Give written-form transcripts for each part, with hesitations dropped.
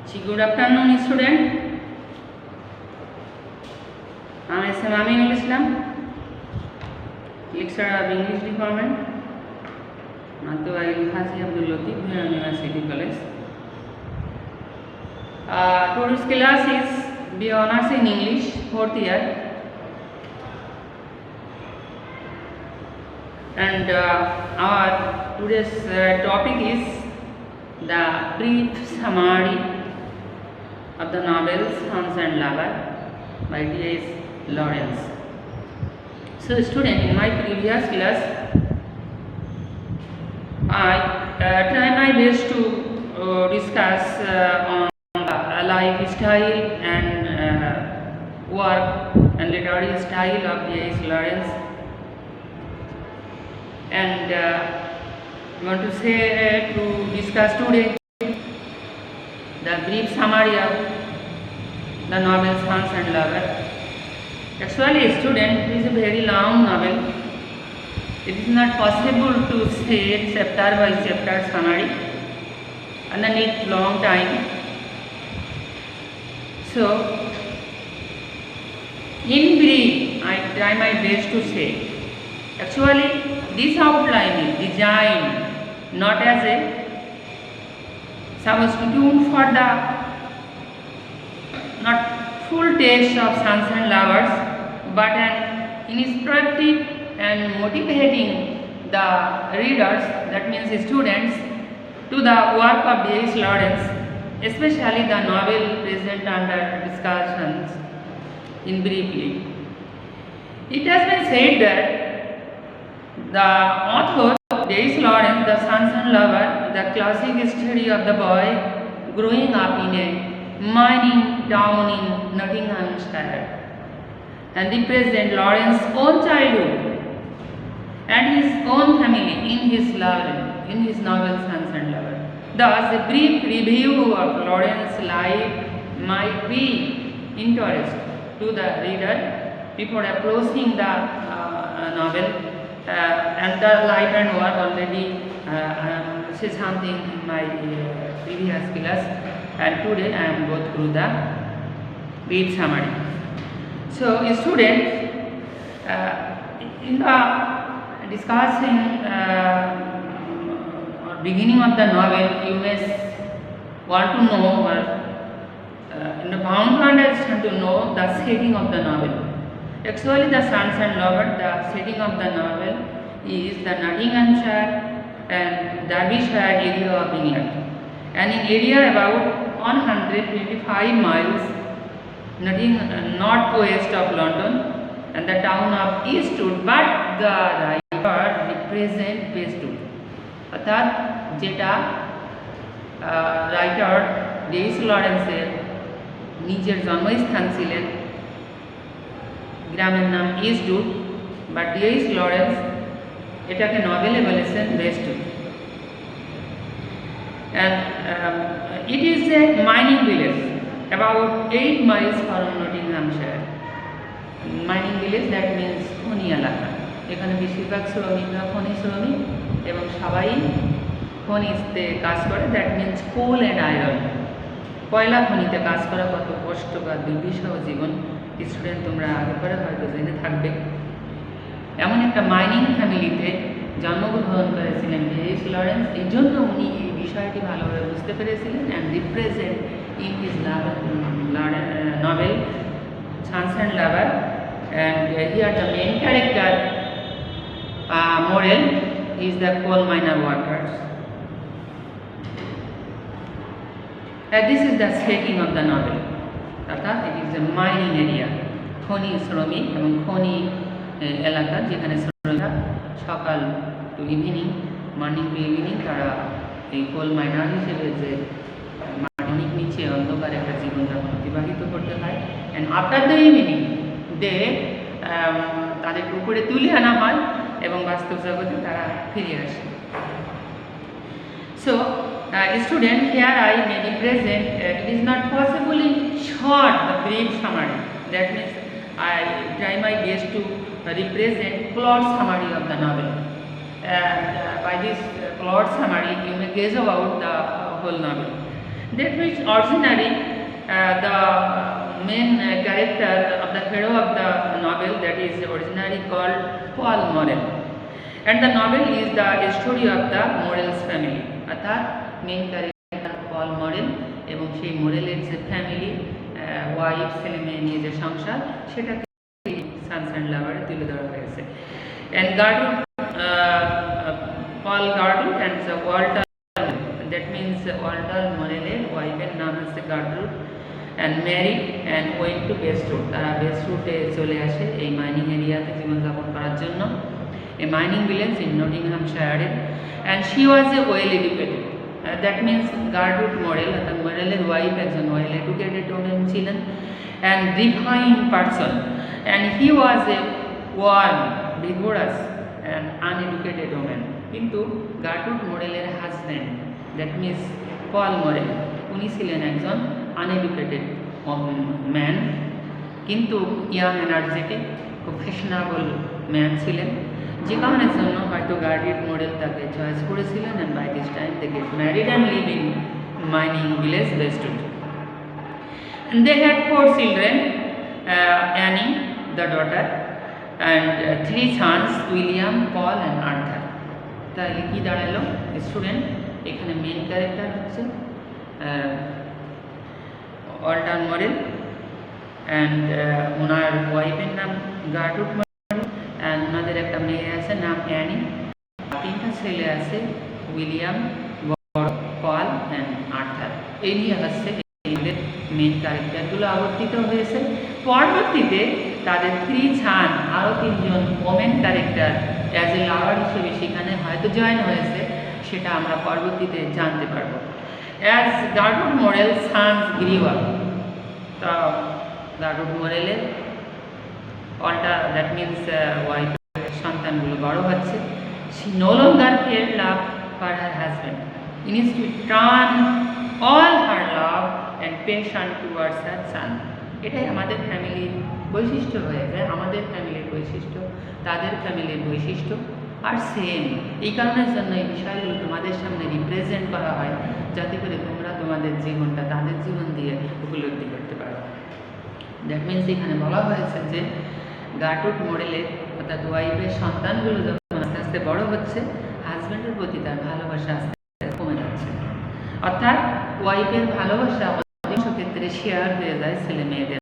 Good afternoon, student. I am Amin Islam, lecturer of English Department, Matwa Haji Abdul Latif, University College. Today's class is B Honors in English, 4th year, and our today's topic is the brief summary of the novels Hans and Lover by D.S. Lawrence. So, student, in my previous class, I try my best to discuss on the lifestyle and work and literary style of D.S. Lawrence, and I want to say to discuss today the brief summary of the novels Hans and Lover. Actually, student, it is a very long novel. It is not possible to say chapter by chapter summary and then need long time. So, in brief, I try my best to say. Actually, this outline is designed not as a substitute for the not full text of Hans and Lovers, but an instructive and motivating the readers, that means students, to the work of D.S. Lawrence, especially the novel present under discussions in briefly. It has been said that the author D.S. Lawrence, the Hans and Lover, the classic story of the boy growing up in a mining town in Nottinghamshire, and represent Lawrence's own childhood and his own family in his novel Hans and Lover. Thus, a brief review of Lawrence's life might be interest to the reader before approaching the novel. And the life and work already said something in my previous class, and today I am going through the brief summary. So, students, in the discussing beginning of the novel, you may want to know or in the bound to understand to know the setting of the novel. Actually, the Hans and Lover, the setting of the novel is the Nottinghamshire and Derbyshire area of England, and in area about 125 miles northwest of London and the town of Eastwood, but the writer represent Westwood. अर्थात जेटा writer D.S. लॉरेंसेर निजेर जन्मस्थान छिलेन ग्रामेर नाम Eastwood, but D.S. Lawrence एटाके नभेले बोलेছেন Westwood, and it is a mining village about 8 miles from Nottinghamshire. Mining village, that means খনি এলাকা। এখানে বেশিরভাগ শ্রমিকরা খনি শ্রমিক এবং সবাই খনিতে কাজ করে, that means coal and iron. কয়লা খনিতে কাজ করা কত কষ্টকর দুর্বিষহ জীবন, স্টুডেন্ট তোমরা আগে পরে হয়তো জেনে থাকবে। এমন একটা মাইনিং ফ্যামিলিতে জন্মগ্রহণ করেছিলেন D.S. লরেন্স, এই জন্য উনি এই বিষয়টি ভালোভাবে বুঝতে পেরেছিলেন and represent in his novel Hans and Lover, and here the main character Morel is the coal miner workers. This is the setting of the novel. অর্থাৎ it is a mining area, খনি শ্রমিক এবং খনি এলাকা যেখানে শ্রমিকরা সকাল to evening, morning to evening তারা এই কোল মাইনার হিসেবে যে অনেক নিচে অন্ধকার একটা জীবনযাপন অতিবাহিত করতে হয়, অ্যান্ড আফটার দ্য ইভিনিং দে তাদেরকে উপরে তুলে আনা হয় এবং বাস্তব জগতে তারা ফিরে আসে। So student, here I may represent, it is not possible in short the brief summary, that means I try my best to represent plot summary of the novel, and by this plot summary you may guess about the whole novel. That which originally the main character of the hero of the novel, that is originally called Paul Morel, and the novel is the story of the Morel's family. অর্থাৎ main character পল মরেল এবং সেই মরেলের যে family, wife, ছেলে মেয়ে নিয়ে যে সংসার, সেটাকে সানস অ্যান্ড লাভারে তুলে ধরা হয়েছে। And গার্ডুড, Paul গার্ডুড and Walter, that means Walter মরেলের ওয়াইফের নাম হচ্ছে গার্ডুড, and married and went to বেস্টরুট, তারা বেস্টরুটে চলে আসে এই মাইনিং এরিয়াতে জীবনযাপন করার জন্য, a mining village in Nottinghamshire, and she was a well educated, that means Gertrude Morel, অর্থাৎ মরেলের ওয়াইফ একজন ওয়েল এডুকেটেড ওমেন ছিলেন, and refined person, and he was a warm, vigorous and uneducated woman. কিন্তু Gertrude মোরেলের husband, that means Paul Morel, উনি ছিলেন একজন uneducated man, কিন্তু young energetic, খুব ফ্যাশনেবল ম্যান ছিলেন, যে কারণের জন্য হয়তো গার্ট্রুড মোরেল তাকে চয়েস করেছিলেন, and by this time they get married and live in mining village Bestwood. And they had 4 children, Annie, the daughter, and 3 sons, William, Paul and Arthur. তাহলে কি দাঁড়ালো স্টুডেন্ট, এখানে মেইন ক্যারেক্টার হচ্ছে Walter মরেল, and ওনার ওয়াইফের নাম Gertrude মরেল, and ওনাদের একটা মেয়ে আছে নাম অ্যানি, 3টা ছেলে আছে উইলিয়াম, পল অ্যান্ড আর্থার। এই নিয়ে হচ্ছে মেইন ক্যারেক্টারগুলো আবর্তিত হয়েছে। পরবর্তীতে তাদের 3 সান, আরও 3 জন ওমেন ক্যারেক্টার অ্যাজ এ লাভার হিসেবে সেখানে হয়তো জয়েন হয়েছে, সেটা আমরা পরবর্তীতে জানতে পারবো। As Gertrude Morel sons grew up, তা গার্ট্রুড মোরেলের দ্যাট মিনস ওয়াইফের সন্তানগুলো বড় হচ্ছে, she no longer felt love for her husband, instead turn all her love and passion towards her son. এটাই আমাদের ফ্যামিলির বৈশিষ্ট্য হয়ে যায়, আমাদের ফ্যামিলির বৈশিষ্ট্য, তাদের ফ্যামিলির বৈশিষ্ট্য আর সেম। এই কারণের জন্য এই বিষয়গুলো তোমাদের সামনে রিপ্রেজেন্ট করা হয়, যাতে করে তোমরা তোমাদের জীবনটা তাদের জীবন দিয়ে উপলব্ধি করতে পারো। দ্যাট মিনস এখানে বলা হয়েছে যে গার্ট্রুড মোরেলের অর্থাৎ ওয়াইফের সন্তানগুলো যখন আস্তে আস্তে বড় হচ্ছে, হাজব্যান্ডের প্রতি তার ভালোবাসা আস্তে আস্তে কমে যাচ্ছে, অর্থাৎ ওয়াইফের ভালোবাসা অধিকাংশ ক্ষেত্রে শেয়ার হয়ে যায় ছেলে মেয়েদের।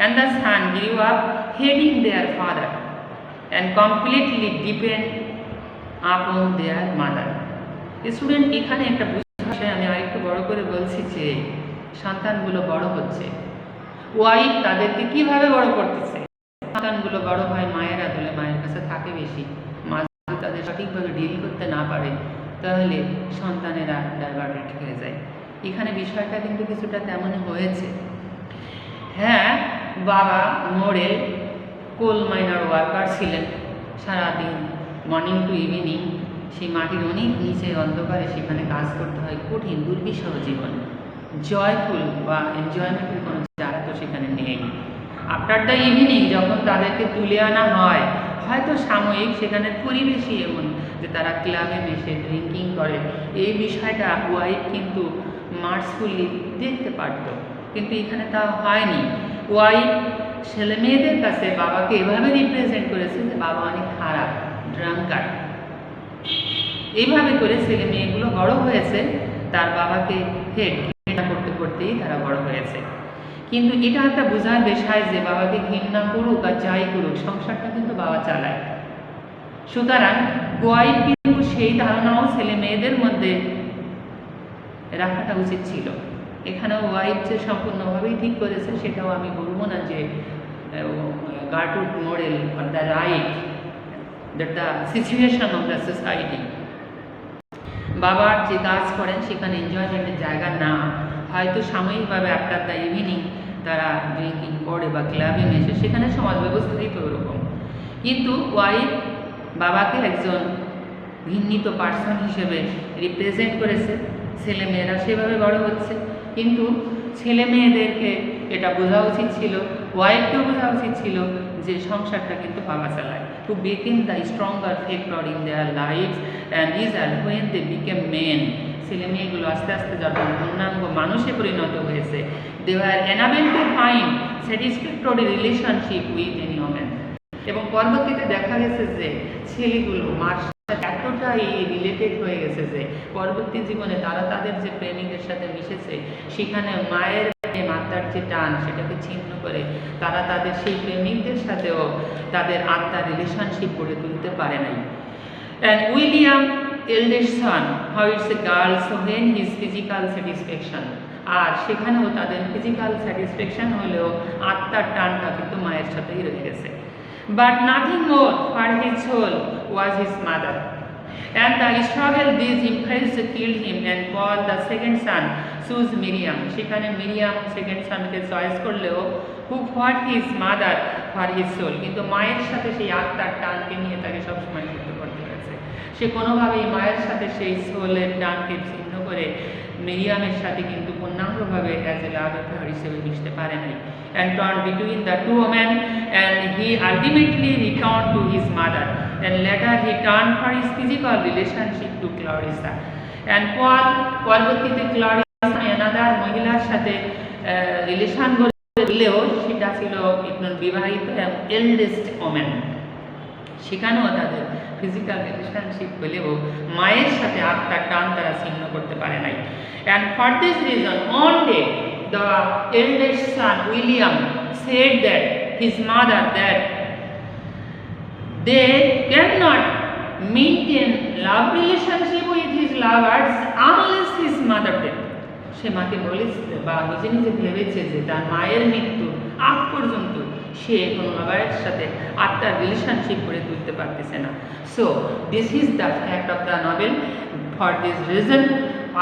And the son grew up hating their father and completely depend upon their mother. Student, এখানে একটা বিষয় আমি আরেকটু বড় করে বলছি যে সন্তানগুলো বড় হচ্ছে, ওয়াইফ তাদেরকে কিভাবে বড় করতেছে। সন্তানগুলো বড় হয় মায়ের আদলে, মায়ের কাছে থাকে বেশি, মা যদি তাদের সঠিকভাবে ডিল করতে না পারে তাহলে সন্তানেরা ডাইভার্টেড হয়ে যায়। এখানে বিষয়টা কিন্তু কিছুটা তেমনই হয়েছে। হ্যাঁ, বাবা মোরেল কোল মাইনার ওয়ার্কার ছিলেন, সারাদিন মর্নিং টু ইভিনিং সেই মাটির অনেক নিচে অন্ধকারে সেখানে কাজ করতে হয়, কঠিন দুর্বিষহ জীবন, জয়ফুল বা এনজয়মেন্টের কোনো জায়গা তো সেখানে নেই। আফটার দ্য ইভিনিং যখন তাদেরকে তুলে আনা হয়, হয়তো সাময়িক সেখানের পরিবেশই এমন যে তারা ক্লাবে মেশে ড্রিঙ্কিং করে, এই বিষয়টা ওয়াইফ কিন্তু মার্সফুলি দেখতে পারত, কিন্তু এখানে তা হয়নি। ওয়াইফ ছেলে মেয়েদের কাছে বাবাকে এভাবে রিপ্রেজেন্ট করেছে যে বাবা অনেক খারাপ, ড্রাঙ্কার। এইভাবে করে ছেলে মেয়েগুলো বড় হয়েছে, তার বাবাকে হেড করতে করতেই তারা বড় হয়েছে। কিন্তু এটা একটা বোঝার বিষয় যে বাবাকে ঘৃণা করুক আর যাই করুক, সংসারটা কিন্তু বাবা চালায়। সুতরাং ওয়াইফ কিন্তু সেই ধারণাও ছেলে মেয়েদের মধ্যে রাখাটা উচিত ছিল। এখানেও ওয়াইফ যে সম্পূর্ণভাবেই ঠিক করেছে সেটাও আমি বলবো না যে Gertrude Morel or the right, that the situation of the society. বাবার যে কাজ করেন সেখানে এনজয়মেন্টের জায়গা না, হয়তো সাময়িকভাবে আফটার দ্য ইভিনিং তারা ড্রিঙ্কিং করে বা ক্লাবে মেশে, সেখানে সমাজ ব্যবস্থাই তো ওরকম। কিন্তু ওয়াইফ বাবাকে একজন ঘৃণিত পার্সন হিসেবে রিপ্রেজেন্ট করেছে, ছেলে মেয়েরা সেভাবে বড় হচ্ছে। কিন্তু ছেলে মেয়েদেরকে এটা বোঝা উচিত ছিল, ওয়াইফকেও বোঝা উচিত ছিল যে সংসারটা কিন্তু বাবা চালায়। To become the stronger factor in their lifes and result when they became men, ছেলে মেয়েগুলো আস্তে আস্তে যখন পূর্ণাঙ্গ মানুষে পরিণত হয়েছে, they were enable to find satisfactory relationship with any woman. এবং পরবর্তীতে দেখা গেছে যে ছেলেগুলো মার সাথে এতটাই রিলেটেড হয়ে গেছে যে পরবর্তী জীবনে তারা তাদের যে প্রেমিকের সাথে মিশেছে সেখানে মায়ের আত্মার যে টান সেটাকে ছিন্ন করে তারা তাদের সেই প্রেমিকদের সাথেও তাদের আত্মার রিলেশনশিপ গড়ে তুলতে পারে নাই। And William eldest son, how it's a girl, so when his physical satisfaction, আর সেখানেও তাদের ফিজিক্যাল স্যাটিসফ্যাকশন হলেও আত্মার টানটা কিন্তু মায়ের সাথেই রয়ে গেছে। But nothing more for his soul was his mother. And the struggle these impulses killed him, and Paul the second son chose Miriam. সেখানে মিরিয়াম সেকেন্ড সনকে চয়েস করলেও who fought his mother for his soul, কিন্তু মায়ের সাথে সেই আত্মার টানকে নিয়ে তাকে সবসময় যুদ্ধ করতে হয়েছে। সে কোনোভাবেই মায়ের সাথে সেই সোলের টানকে ছিন্ন করে মিরিয়ামের সাথে কিন্তু পূর্ণাঙ্গভাবে অ্যাজ এ লাভ অ্যাফেয়ার হিসেবে মিশতে পারে নাই। And torn between the two women, and he ultimately returned to his mother, and later he turned for his physical relationship to Clarissa. And Paul পরবর্তীতে ক্লারিসা another মহিলার সাথে relation করলেও সেটা ছিল একজন বিবাহিত এবং এল্ডেস্ট ওম্যান। সেখানেও তাদের ফিজিক্যাল রিলেশনশিপ হলেও মায়ের সাথে আত্মার টান তারা ছিন্ন করতে পারে নাই। And for this reason, one day the eldest son William said that his mother that they cannot maintain love relationship with his lovers unless his mother death. সে মাকে বলেছে বা নিজে নিজে ভেবেছে যে তার মায়ের মৃত্যু আগ পর্যন্ত সে কোনো বাবার সাথে আত্মার রিলেশনশিপ করে তুলতে পারতেছে না। So this is the fact of the novel. For this reason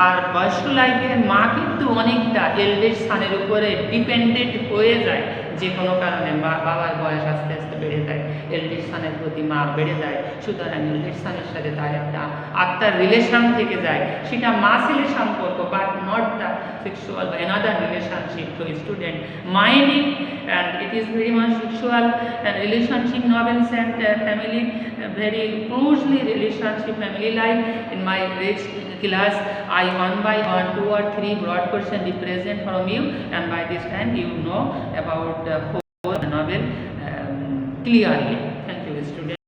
আর বয়স্ক লাইফে মা কিন্তু অনেকটা এল্ডেস্ট সানের উপরে ডিপেন্ডেন্ট হয়ে যায়, যে কোনো কারণে বাবার বয়স আস্তে আস্তে বেড়ে যায়, এল্ডেস্ট সানের প্রতি মা বেড়ে যায়, সুতরাং এল্ডেস্ট সানের সাথে তার একটা আত্মার রিলেশন থেকে যায়, সেটা মা ছেলে সম্পর্ক, but not the sexual or another relationship to a student minding, and it is very much sexual and relationship novels and family very closely relationship family life. In my next class I one by one 2 or 3 broad question represent from you, and by this time you know about the whole novel clearly. Thank you, students.